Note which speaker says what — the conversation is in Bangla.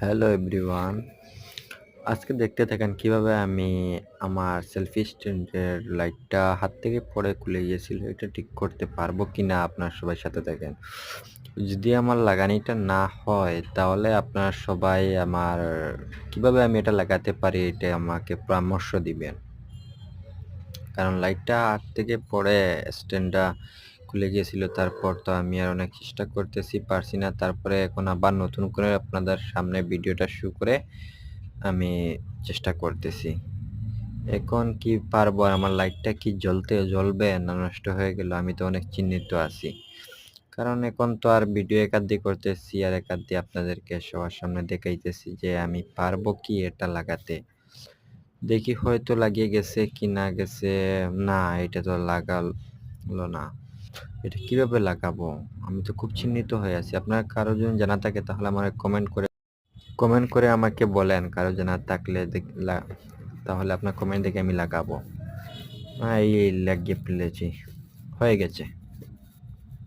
Speaker 1: হ্যালো এভরিওয়ান, আজকে দেখতে থাকেন কিভাবে আমি আমার সেলফি স্ট্যান্ডের লাইটটা হাত থেকে পড়ে খুলে গিয়েছিল, এটা ঠিক করতে পারবো কিনা আপনার সবাই সাথে থাকেন। যদি আমার লাগানিটা না হয় তাহলে আপনার সবাই আমার কিভাবে আমি এটা লাগাতে পারি এটা আমাকে পরামর্শ দিবেন। কারণ লাইটটা হাত থেকে পড়ে স্ট্যান্ডটা খুলে গিয়েছিল, তারপর তো আমি আর অনেক চেষ্টা করতেছি, পারছি না। তারপরে এখন আবার নতুন করে আপনাদের সামনে ভিডিওটা শুরু করে আমি চেষ্টা করতেছি। এখন কি পারবো? আর আমার লাইটটা কি জ্বলবে না নষ্ট হয়ে গেল? আমি তো অনেক চিন্তিত আছি। কারণ এখন তো আর ভিডিও এক-আধ দিয়ে করতেছি আর এক-আধ দিয়ে আপনাদেরকে সবার সামনে দেখাইতেছি যে আমি পারবো কি এটা লাগাতে। দেখি হয়তো লাগিয়ে গেছে কি না গেছে। না, এটা তো লাগালো না। এটা কিভাবে লাগাবো? আমি তো খুব চিন্তিত হয়ে আছি। আপনার কারো যদি জানা থাকে তাহলে আমাকে কমেন্ট করে আমাকে বলেন। কারো জানা থাকলে তাহলে আপনার কমেন্ট দেখে আমি লাগাবো। এই লাগিয়ে ফেলেছি, হয়ে গেছে।